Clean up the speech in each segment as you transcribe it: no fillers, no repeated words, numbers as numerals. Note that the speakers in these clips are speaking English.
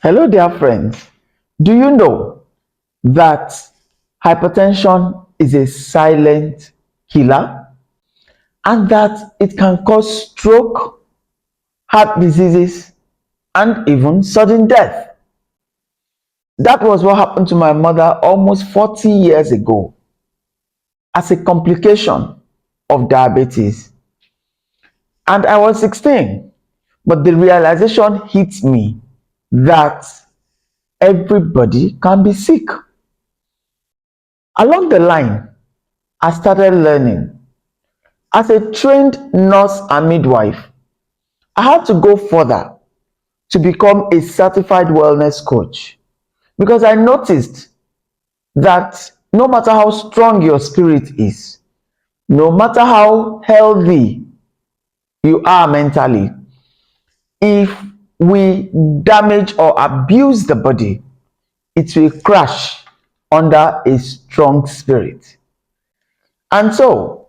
Hello, dear friends. Do you know that hypertension is a silent killer and that it can cause stroke, heart diseases, and even sudden death? That was what happened to my mother almost 40 years ago as a complication of diabetes. And I was 16, but the realization hit me that everybody can be sick. Along the line, I started learning. As a trained nurse and midwife, I had to go further to become a certified wellness coach because I noticed that no matter how strong your spirit is, no matter how healthy you are mentally, if we damage or abuse the body, it will crash under a strong spirit. And so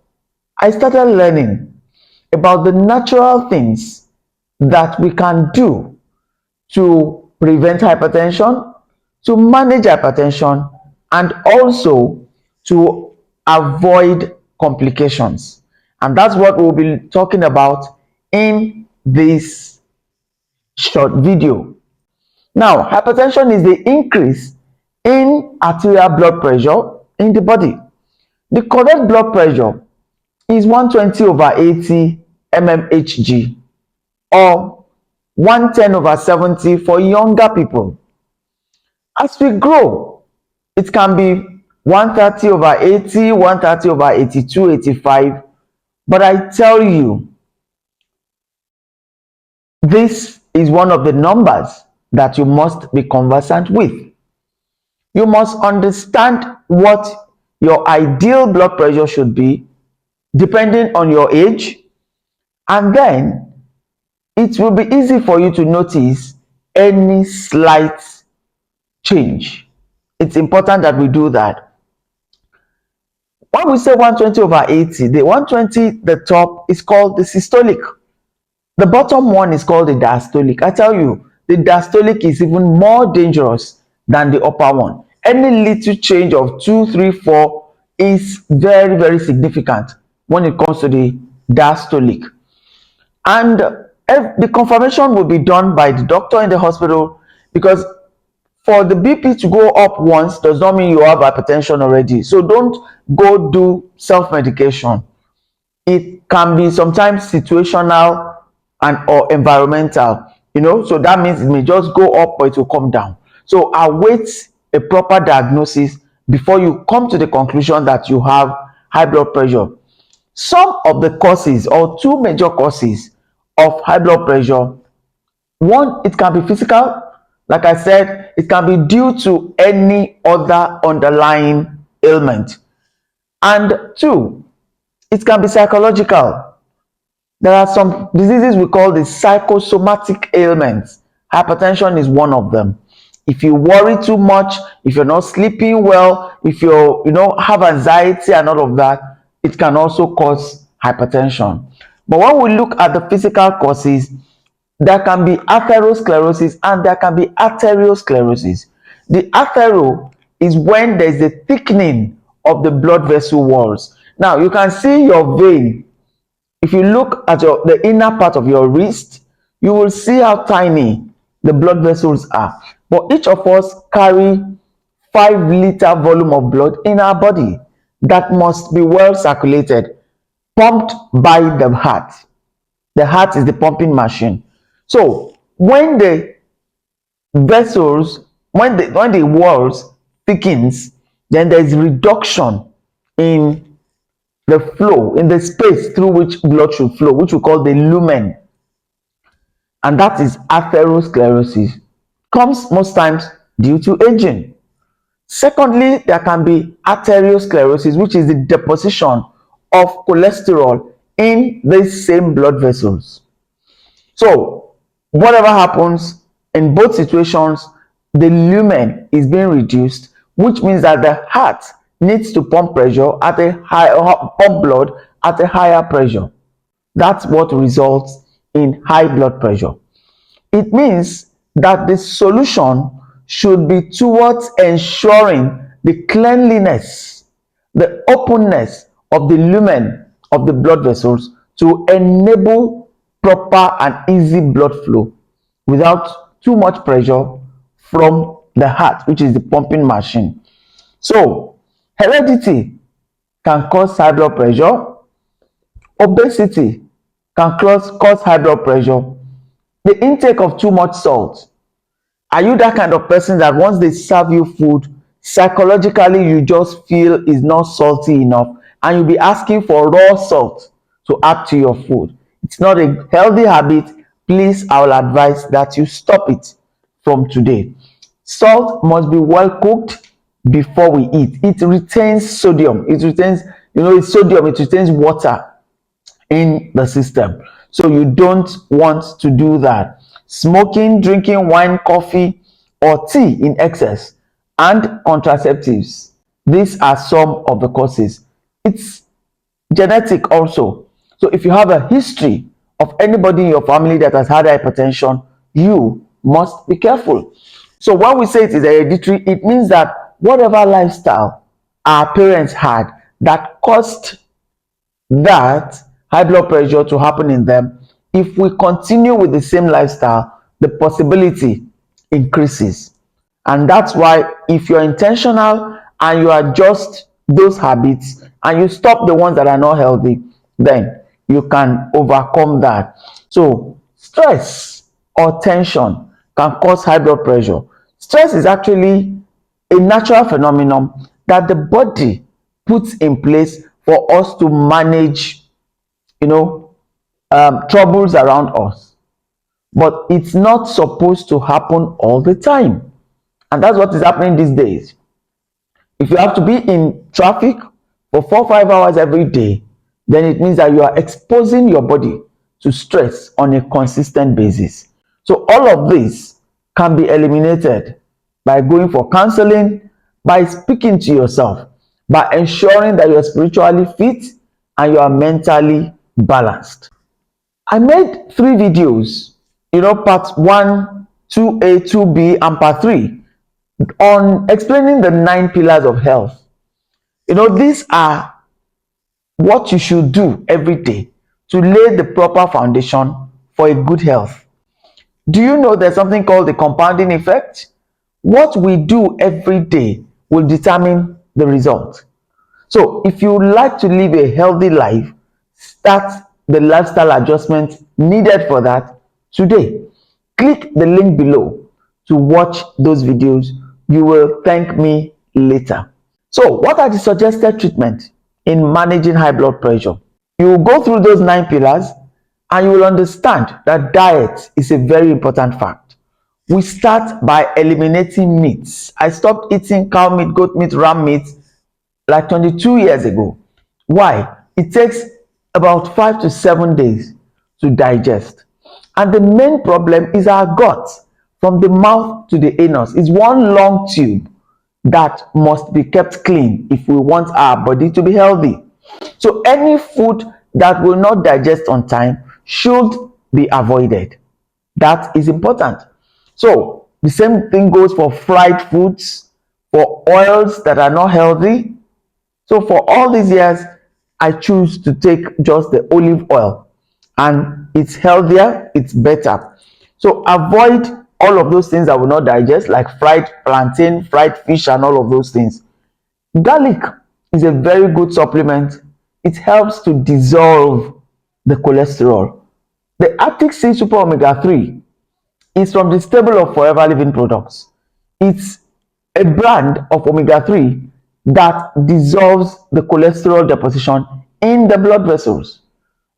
I started learning about the natural things that we can do to prevent hypertension, to manage hypertension, and also to avoid complications. And that's what we'll be talking about in this short video. Now, hypertension is the increase in arterial blood pressure in the body. The correct blood pressure is 120/80 mmHg or 110/70 for younger people. As we grow, it can be 130/80, 130/82, 85. But I tell you, this is one of the numbers that you must be conversant with. You must understand what your ideal blood pressure should be depending on your age, and then it will be easy for you to notice any slight change. It's important that we do that. When we say 120/80, the 120, the top, is called the systolic. The bottom one is called the diastolic. I tell you, the diastolic is even more dangerous than the upper one. Any little change of 2, 3, 4 is very, very significant when it comes to the diastolic. And the confirmation will be done by the doctor in the hospital, because for the BP to go up once does not mean you have hypertension already. So don't go do self-medication. It can be sometimes situational and or environmental, so that means it may just go up or it will come down. So await a proper diagnosis before you come to the conclusion that you have high blood pressure. Some of the causes, or two major causes of high blood pressure: one, it can be physical. Like I said, it can be due to any other underlying ailment. And two, it can be psychological. There are some diseases we call the psychosomatic ailments. Hypertension is one of them. If you worry too much, if you're not sleeping well, if have anxiety and all of that, it can also cause hypertension. But when we look at the physical causes, there can be atherosclerosis and there can be arteriosclerosis. The athero is when there's a thickening of the blood vessel walls. Now you can see your vein. If you look at the inner part of your wrist, you will see how tiny the blood vessels are. But each of us carry 5-liter volume of blood in our body that must be well circulated, pumped by the heart. The heart is the pumping machine. So when the vessels, when the walls thickens, then there is reduction in the flow, in the space through which blood should flow, which we call the lumen, and that is atherosclerosis. Comes most times due to aging. Secondly, there can be arteriosclerosis, which is the deposition of cholesterol in these same blood vessels. So whatever happens in both situations, the lumen is being reduced, which means that the heart needs to pump pressure at a high, pump blood at a higher pressure. That's what results in high blood pressure. It means that the solution should be towards ensuring the cleanliness, the openness of the lumen of the blood vessels to enable proper and easy blood flow without too much pressure from the heart, which is the pumping machine. So, heredity can cause high blood pressure, obesity can cause high blood pressure, the intake of too much salt. Are you that kind of person that once they serve you food, psychologically you just feel is not salty enough and you'll be asking for raw salt to add to your food? It's not a healthy habit. Please, I will advise that you stop it from today. Salt must be well cooked before we eat. It retains sodium. It retains, it's sodium. It retains water in the system. So you don't want to do that. Smoking, drinking wine, coffee, or tea in excess, and contraceptives. These are some of the causes. It's genetic also. So if you have a history of anybody in your family that has had hypertension, you must be careful. So when we say it is hereditary, it means that whatever lifestyle our parents had that caused that high blood pressure to happen in them, if we continue with the same lifestyle, the possibility increases. And that's why if you're intentional and you adjust those habits and you stop the ones that are not healthy, then you can overcome that. So stress or tension can cause high blood pressure. Stress is actually a natural phenomenon that the body puts in place for us to manage, troubles around us. But it's not supposed to happen all the time. And that's what is happening these days. If you have to be in traffic for 4 or 5 hours every day, then it means that you are exposing your body to stress on a consistent basis. So all of this can be eliminated by going for counseling, by speaking to yourself, by ensuring that you're spiritually fit and you are mentally balanced. I made 3 videos, part 1, 2A, 2B, and part 3 on explaining the 9 pillars of health. These are what you should do every day to lay the proper foundation for a good health. Do you know there's something called the compounding effect? What we do every day will determine the result. So if you would like to live a healthy life, start the lifestyle adjustment needed for that today. Click the link below to watch those videos. You will thank me later. So what are the suggested treatments in managing high blood pressure? You will go through those 9 pillars and you will understand that diet is a very important fact. We start by eliminating meats. I stopped eating cow meat, goat meat, ram meat like 22 years ago. Why? It takes about 5 to 7 days to digest. And the main problem is our gut. From the mouth to the anus is one long tube that must be kept clean if we want our body to be healthy. So any food that will not digest on time should be avoided. That is important. So the same thing goes for fried foods, for oils that are not healthy. So for all these years, I choose to take just the olive oil, and it's healthier, it's better. So avoid all of those things that will not digest, like fried plantain, fried fish, and all of those things. Garlic is a very good supplement. It helps to dissolve the cholesterol. The Arctic Sea Super Omega 3 is from the stable of Forever Living products. It's a brand of omega 3 that dissolves the cholesterol deposition in the blood vessels.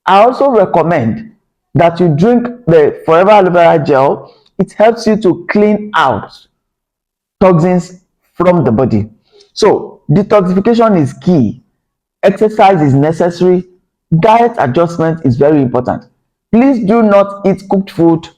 I also recommend that you drink the Forever Aloe Vera gel. It helps you to clean out toxins from the body. So detoxification is key. Exercise is necessary. Diet adjustment is very important. Please do not eat cooked food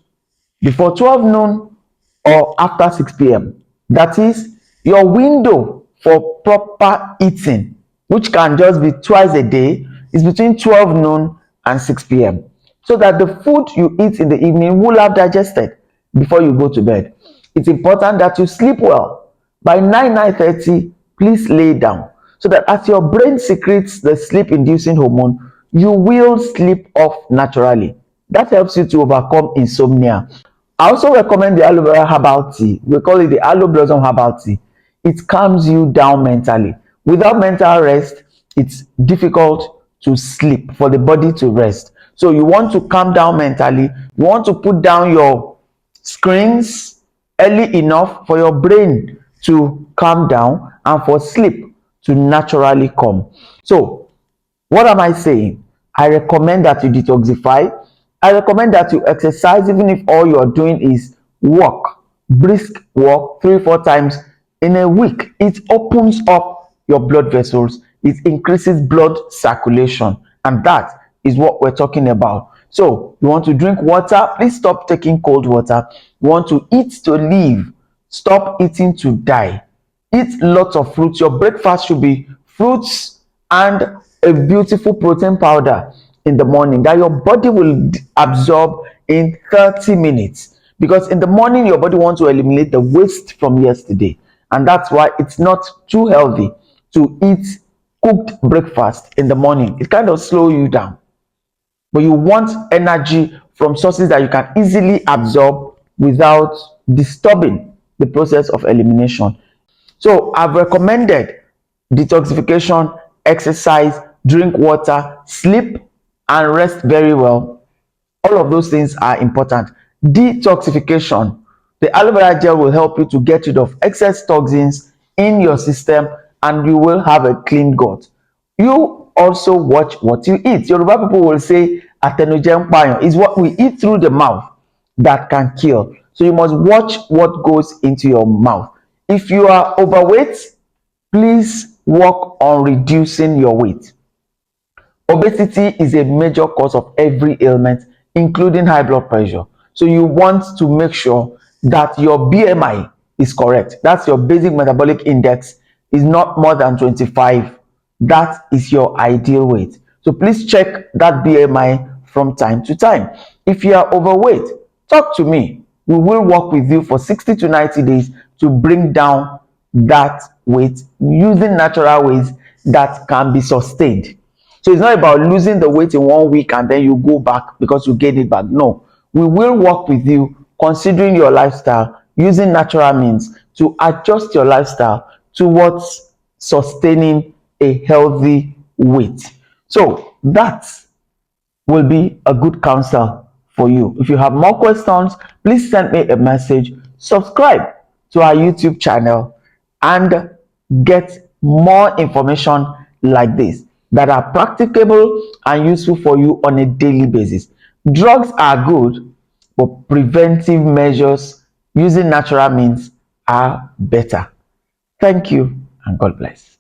before 12 noon or after 6 p.m. That is your window for proper eating, which can just be twice a day, is between 12 noon and 6 p.m. so that the food you eat in the evening will have digested. before you go to bed. It's important that you sleep well. By 9:30, please lay down so that as your brain secretes the sleep inducing hormone, you will sleep off naturally. That helps you to overcome insomnia. I also recommend the aloe vera herbal tea. We call it the aloe blossom herbal tea. It calms you down mentally. Without mental rest, it's difficult to sleep, for the body to rest. So you want to calm down mentally. You want to put down your screens early enough for your brain to calm down and for sleep to naturally come. So what am I saying? I recommend that you detoxify. I recommend that you exercise, even if all you're doing is walk, brisk walk 3 4 times in a week. It opens up your blood vessels, it increases blood circulation, and that is what we're talking about. So, you want to drink water, please stop taking cold water. You want to eat to live, stop eating to die. Eat lots of fruits. Your breakfast should be fruits and a beautiful protein powder in the morning that your body will absorb in 30 minutes, because in the morning your body wants to eliminate the waste from yesterday, and that's why it's not too healthy to eat cooked breakfast in the morning. It kind of slow you down, but you want energy from sources that you can easily absorb without disturbing the process of elimination. So I've recommended detoxification, exercise, drink water, sleep, and rest very well. All of those things are important. Detoxification, the aloe vera gel will help you to get rid of excess toxins in your system, and you will have a clean gut. You also watch what you eat. Yoruba people will say atenujem payan, is what we eat through the mouth that can kill. So you must watch what goes into your mouth. If you are overweight, please work on reducing your weight. Obesity is a major cause of every ailment, including high blood pressure. So you want to make sure that your BMI is correct. That's your basic metabolic index, is not more than 25. That is your ideal weight. So please check that BMI from time to time. If you are overweight, talk to me. We will work with you for 60 to 90 days to bring down that weight using natural ways that can be sustained. So it's not about losing the weight in 1 week and then you go back because you gain it back. No, we will work with you considering your lifestyle, using natural means to adjust your lifestyle towards sustaining a healthy weight. So that will be a good counsel for you. If you have more questions, please send me a message, subscribe to our YouTube channel, and get more information like this that are practicable and useful for you on a daily basis. Drugs are good, but preventive measures using natural means are better. Thank you and God bless.